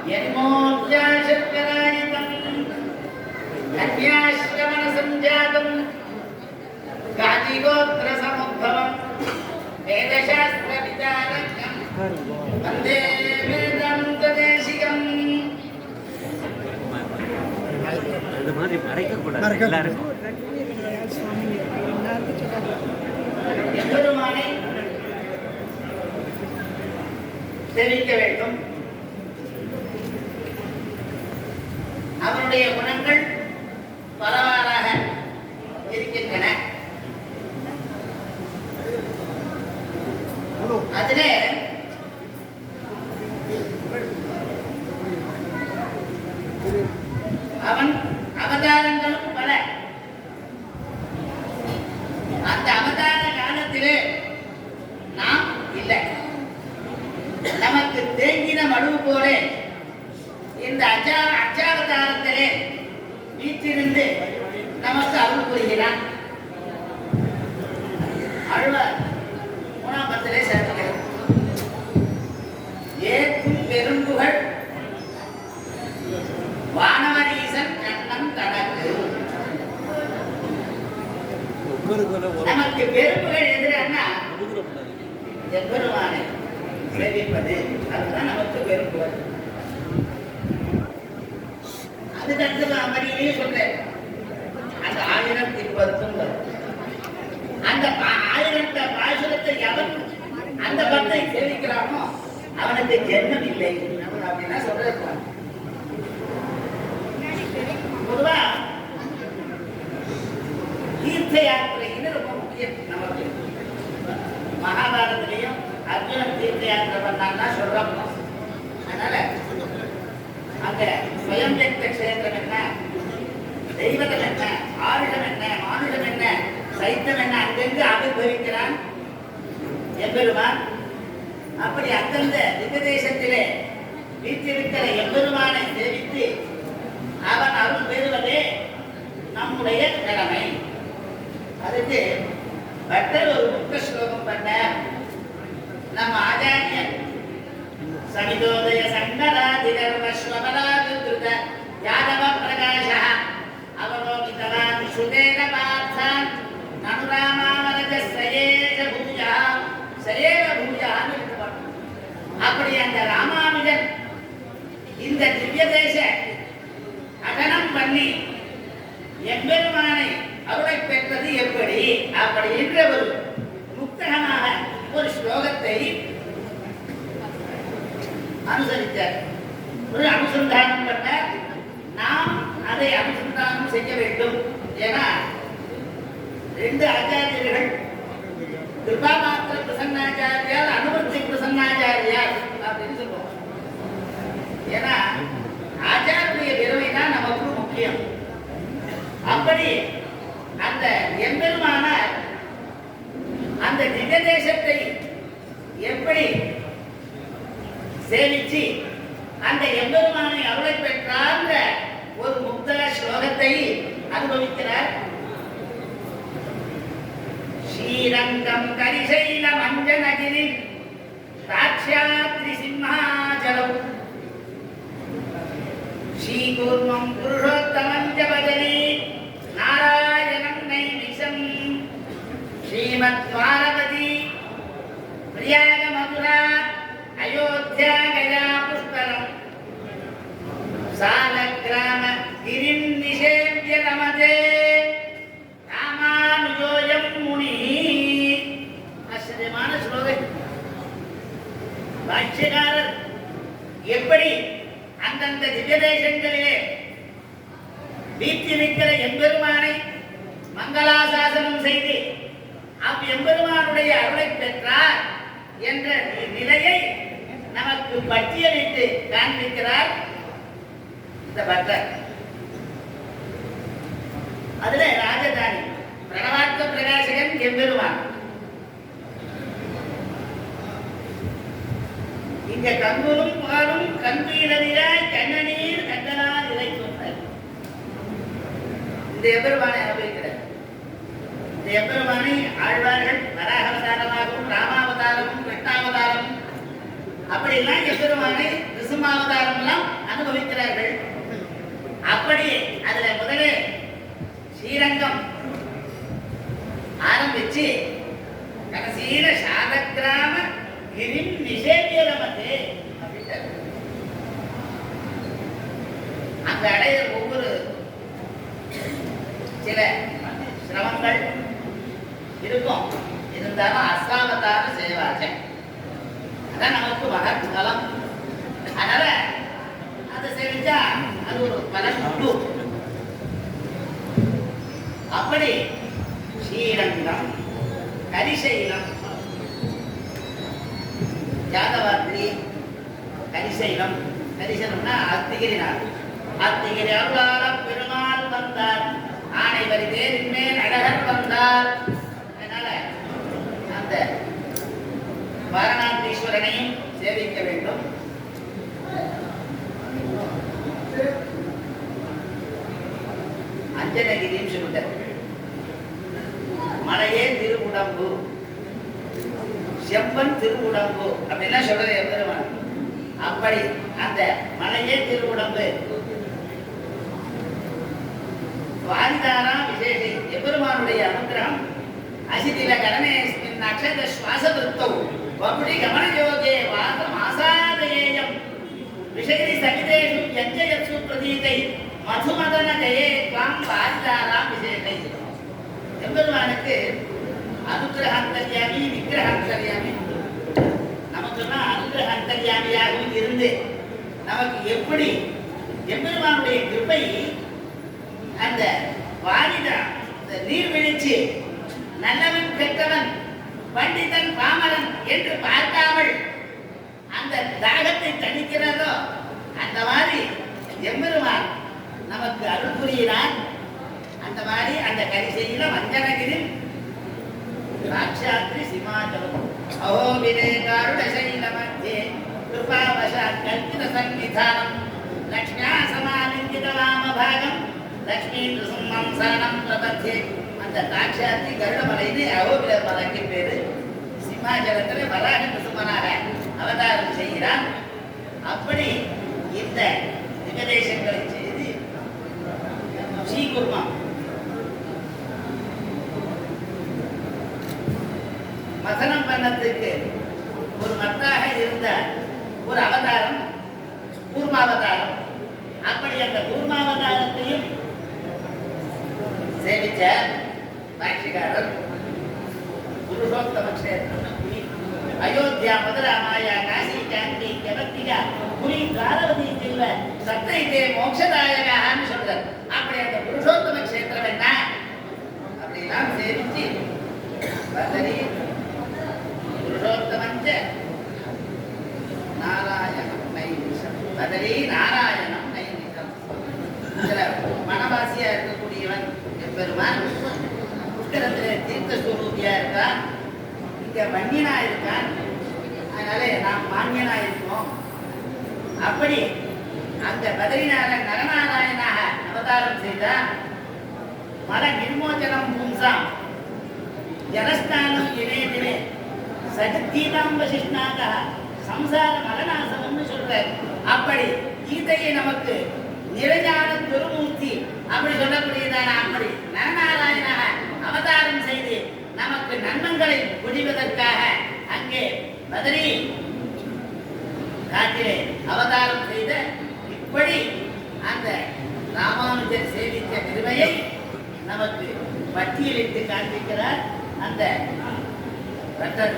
यन्मोऽध्याशर्करायितम् अन्याश्रमणसञ्जातम् गादिगोत्रसमुद्भवम् वेदशास्त्रविचारज्ञम् वन्दे वेदान्तदेशिकम् எம்பெருமானை சேவிக்க வேண்டும். அவருடைய குணங்கள் பலவாறாக இருக்கின்றன. அதிலே அவன் அவதாரங்களும் பல. அந்த அவதார காலத்திலே நாம் இல்லை. நமக்கு தேங்கின மடு போல இந்த அச்சாவதாரத்திலே வீற்றிருந்து நமக்கு அருள் புரிகிறான். அழ்வார் மூணாமத்திலே சேர்க்கிறது. ஏற்றும் பெரும்புகள் வானவரீசன் கண்ணம் தனக்கு. நமக்கு பெரும்புகள் எதிரானா எம்பெருமானை சேவிப்பது, அதுதான் நமக்கு பெரும்புகள். அதுக்கடுத்து அமரியிலேயே சொல்றேன். அந்த 1010 அந்த 1000 பாசுரத்தை எவன் அந்த பக்தை சேவிக்கிறானோ அவனுக்கு ஜென்மம் இல்லை அப்படின்னா சொல்றாங்க. பொதுவா தீர்த்த யாத்திரைன்னு ரொம்ப முக்கியம். நமக்கு மகாபாரதத்திலையும் அர்ஜுனன் தீர்த்த யாத்திரை பண்ணான்னா சொல்றோம். அதனால அங்க ஸ்வயம் வியக்த கஷேத்திரம் என்ன, தெய்வதம் என்ன, ஆயுதம் என்ன, மானுடம் என்ன, சைத்தம் என்ன, அங்கெங்கு அனுபவிக்கிறான் எம்பெருமான். அப்படி அந்தந்த திவ்யதேசத்திலே வீற்றிருக்கிற எம்பெருமானை சேவித்து அவன் அருள் பெறுவதே நம்முடைய கடமை. அதுக்கு பட்டர் ஒரு முக்கிய ஸ்லோகம் பண்ண. நம்ம ஆச்சாரியன் சமிதோதய சங்கராதிகர்மஸ்வபராதிருத யாதவ பிரகாஷः அவலோகிதவான் சுதேன பார்த்தான் நனுராமாவரஜ சயேஜ பூஜா சயேவ பூஜான்னு இருப்பான். அப்படி அந்த ராமானுஜன் இந்த திவ்ய தேச அகனம் பண்ணி எம்பெருமானை அருளை பெற்றது எப்படி அப்படி என்ற ஒரு முக்தகமாக ஒரு ஸ்லோகத்தை அனுசரித்தார். ஒரு அனுசந்தானம் பண்ண நாம் அதை அனுசந்தானம் செய்ய வேண்டும். ஏன்னா 2 ஆச்சாரியர்கள் கிருபாமாத்திர பிரசன்னாச்சாரியார், அனுபத்தி பிரசன்னாச்சாரியார் அப்படின்னு சொல்லுவோம். ஏன்னா ஆச்சாரிய பெருமை தான் நமக்கு முக்கியம். அப்படி அந்த எம்பெருமானார் அந்த திவ்ய தேசத்தை எப்படி சேவிச்சு அந்த எம்பெருமானை அருளை பெற்றார் ஒரு முக்த ஸ்லோகத்தை அனுபவிக்கிறார். ஸ்ரீரங்கம் கரிசைல மஞ்சனகிரி தாட்சாத்ரி சிம்மாச்சலம் ஸ்ரீகூர்மம் புருஷோத்தமம் ஜபதலி நாராயணம் நைமிஷம் ஸ்ரீமத் பார்வதி பிரியாக மதுரா அயோத்தியா கயா புஷ்கரம் சாலக்கிராம கிரிம் நிஷேவ்ய ரமதே ராமானுஜோயம் முனி. ஆச்சரியமான ஸ்லோகம். பாஷ்யக்காரர் எப்படி அந்தந்த திவ்ய தேசங்களிலே வீற்றிருக்கிற எம்பெருமானை மங்களாசாசனம் செய்து எம்பெருமானுடைய அருளை பெற்றார் என்ற நிலையை நமக்கு பட்டியலிட்டு காண்பிக்கிறார் இந்த பக்தர். அதுல ராஜதானி பிரணவார்த்த பிரகாசகன் எம்பெருமான். இங்க கங்குலும் பாலும் கன்பீரதிராய் கண்ணநீர் கண்டனால் இலை சொன்னார். இந்த எம்பெருமானை அனுபவிக்கிறார். இந்த எம்பெருமானை ஆழ்வார்கள் வராகாவதாரமாகவும் ராமாவதாரமும் கிருஷ்ணாவதாரமும் அப்படிலாம் எம்பெருமானை நிருசிம்மாவதாரம் எல்லாம் அனுபவிக்கிறார்கள். அப்படி அதுல முதலே ஸ்ரீரங்கம் ஆரம்பிச்சு கடைசியில சாதக்கிராம கிரிம் நிஷேபியரமத்தே அப்படின்ட்டார். அங்க அடைய ஒவ்வொரு சில சிரமங்கள் இருக்கும், இருந்தாலும் அசாவதார சேவாச்சம் அதான் நமக்கு மகத்கலம். அதனால அதை சேவிச்சா அது ஒரு பலன் உண்டு. அப்படி ஸ்ரீரங்கம் கரிசைலம் யாதவாத்ரி கரிசைலம் கரிசைலம்னா அத்திகிரிநாத். அத்திகிரி அருளாள பெருமாள் வந்தார், ஆணை வரிதேரின் மேல் அழகர் வந்தார். அதனால அந்த வாரணாதீஸ்வரனையும் சேவிக்க வேண்டும். அஞ்சனகிரின்னு சொல்லிட்டார். மலையே திருவுடம்பு, செம்பன் திருவுடம்பு அப்படின்னா சொல்றது எம்பெருமான். அப்படி அந்த மலையே திருவுடம்பு வாரிதாரா விசேஷி எம்பெருமானுடைய அனுகிரகம் அசிதில கரணேஸ்மின் அக்ஷத சுவாசவருத்தௌ வபுடி கமனயோகே வாசம் ஆசாதயேயம் விஷயி சகிதேஷு யஜ்ஜயத்சு பிரதீதை மதுமதன ஜெயே த்வாம் வாரிதாரா விசேஷை. எம்பெருமானுக்கு அனுகிரகாந்தர்யாமி விக்கிரகாந்தர்யாமி. நமக்குன்னா அனுகிரகாந்தர்யாமியாகவும் இருந்து நமக்கு எப்படி எம்பெருமானுடைய கிருபை அந்த வாரிதா நீர்வீழ்ச்சி நல்லவன் கெட்டவன் பண்டிதன் பாமரன் என்று பார்க்காமல் அந்த தாகத்தை தணிக்கிறதோ அந்த மாதிரி எம்பெருமான் நமக்கு அருள் புரியினான். அந்த மாதிரி அந்த கரிசையில வஞ்சனகிரி ராட்சாத்ரி சிமாச்சலம் அஹோபிரேகாருடசைல மத்தியே கிருபாவசாத் கல்பித சந்நிதானம் லக்ஷ்மியா சமாலிங்கித வாமபாகம் லக்ஷ்மி நிருசிம்மம் சரணம் பிரபத்தியே. அந்த தாட்சாத்தி கருடமலைன்னு அகோபில மலைக்கு பேரு. சிம்மாச்சலத்துல வராக நிருசிம்மனாக அவதாரம் செய்கிறான். அப்படி இந்த உபதேசங்களை செய்து ஸ்ரீகுர்மம் மதனம் பண்ணத்துக்கு ஒரு மத்தாக இருந்த ஒரு அவதாரம் கூர்மாவதாரம். அப்படி அந்த கூர்மாவதாரத்தையும் சேவிச்ச பாட்சிகாரர் புருஷோத்தம கஷேத்திரம் அயோத்தியா மதுரா மாயா காசி காந்தி கவர்த்திகா புரி காரவதி செல்வ சத்தைத்தே மோட்சதாயகான்னு சொல்றார். அப்படி அந்த புருஷோத்தம கஷேத்திரம் என்ன அப்படிலாம் சேவிச்சு பதரி புருஷோத்தமஞ்ச நாராயணம் நைமிஷம் பதரி நாராயணம் நைமிஷம். மனவாசியா இருக்கக்கூடியவன் எம்பெருமான் புஷ்கரத்திலே தீர்த்த ஸ்வரூபியா இருக்கான், இங்க வன்னியனா இருக்கான். அதனால நாம் மான்யனா இருக்கோம். அப்படி அந்த பத்ரிநாராயண நரநாராயணாக அவதாரம் செய்தார். மல நிர்மோச்சனம் பும்சாம் ஜனஸ்தானம் தினே தினே சஜத்தீதாம் வசிஷ்ணாக சம்சார மலநாசம்னு சொல்றார். அப்படி கீதையை நமக்கு நிரஞான திருமூர்த்தி அப்படி சொல்லக்கூடியதான அப்படி நரநாராயணாக அவதாரம் செய்து நமக்கு நன்மங்களை புரிவதற்காக அங்கே பத்ரி காட்டிலே அவதாரம் செய்த இப்படி அந்த ராமானுஜர் சேவித்த பெருமையை நமக்கு பட்டியலிட்டு காண்பிக்கிறார் அந்த பட்டர்.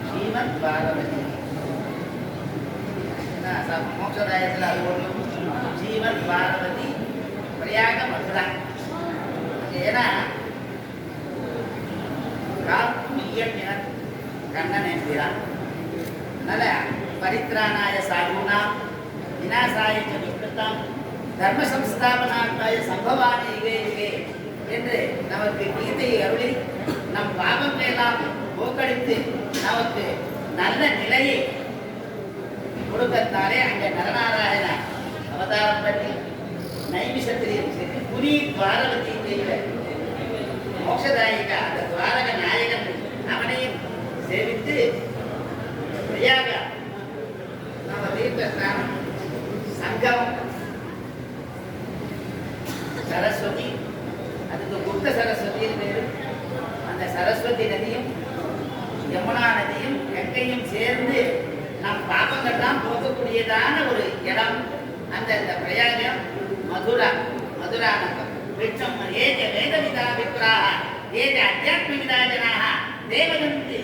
ஸ்ரீமத் பாரவதி மோட்சதாயத்தில் அது ஒன்று ஸ்ரீமத் பாரவதி பிரயாக மதுரா. ஏன்னா காப்பு இயற்றினர் கண்ணன் என்கிறான். அதனால பரித்ராணாய சாகுணாம் விநாசாய துஷ்கிருதாம் தர்ம சம்ஸ்தாபனார்த்தாய சம்பவானி யுகே யுகே என்று நமக்கு கீதையை அருளி நம் பாவங்களை எல்லாம் போக்கடித்து நமக்கு நல்ல நிலையை கொடுக்கத்தாலே அங்கே நரநாராயண அவதாரம் பண்ணி நைமிஷத்திலையும் சரி புரி துவாரவதி தெய்வ மோட்சதாயிகா அந்த துவாரக நாயகன் அவனையும் சேவித்து காவேரியும் யமுனா நதியும் கங்கையும் சேர்ந்து நம் பாபங்கள்லாம் போகக்கூடியதான ஒரு இடம் அந்த பிரயாகம் மதுரா நகரம். விட்சம் ஏஜ வேதவிதா விப்ராஹ ஏஜ அத்தியாத்மவிதா ஜனாஹ தேவகந்தி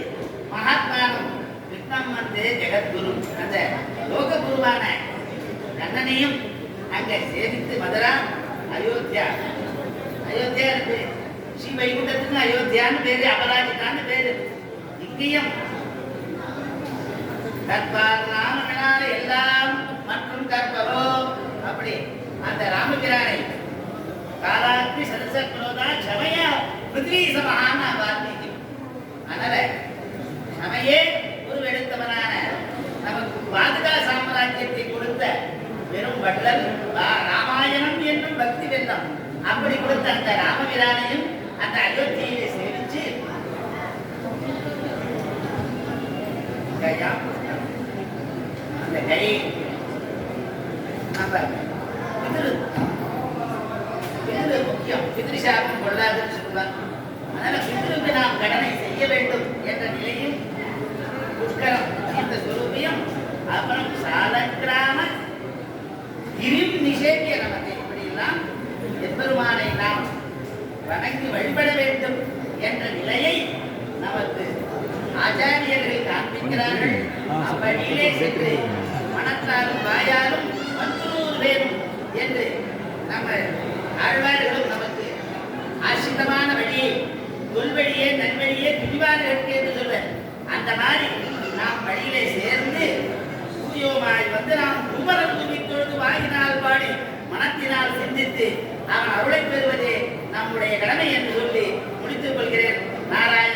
மகாத்மானம் விக்னம் வந்தே ஜெகத்குரு. அந்த லோககுருவான கண்ணனையும் அங்கே சேவித்து மதுரா அயோத்தியா இருக்கு. ஸ்ரீ வைகுண்டத்துக்கு அயோத்தியான்னு பேரு, அபராஜிதான்னு பேரு. இங்கேயும் கற்பார் ராமனால எல்லாம் மற்றும் கற்பரோ அப்படி அந்த ராமபிரானை காலாக்கி சதசக்ரோதா சமயா பிருத்வி சமஹான வால்மீகி. அதனால சமையே உருவெடுத்தவனான நமக்கு பாதுகா சாம்ராஜ்யத்தை கொடுத்த வெறும் வள்ளல் ராமாயணம் என்னும் பக்தி வெள்ளம் அப்படி கொடுத்த அந்த ராமபிரானையும் அந்த அயோத்தியிலே சேவிச்சு அந்த கை பிதிரு முக்கியம். பிதிரு சாபம் கொள்ளாதுன்னு சொல்லுவாங்க. அதனால பிதிருக்கு நாம் கடனை செய்ய வேண்டும் என்ற நிலையில் புஷ்கரம் இந்த சுரூபியம் அப்புறம் சாலக்கிராம கிரிம் நிஷேபிய நமக்கு இப்படியெல்லாம் எப்பெருமானை நாம் வணங்கி வழிபட வேண்டும் என்ற நிலையை நமக்கு ஆச்சாரியர்கள் காண்பிக்கிறார்கள். அப்படியிலே சென்று மனத்தாலும் வாயாலும் மற்றொரு வேணும் என்று நம்ம ஆழ்வார்களும் நமக்கு ஆசிரிதமான வழியை தொல்வழியே நல்வழியே துணிவார்களுக்கு என்று சொல்வர். அந்த மாதிரி நாம் வழியிலே சேர்ந்து சூரியோமாய் வந்து நாம் குமரன் தொழுது வாயினால் பாடி மனத்தினால் சிந்தித்து அவன் அருளை பெறுவதே நம்முடைய கடமை என்று சொல்லி முடித்துக் கொள்கிறேன். நாராயண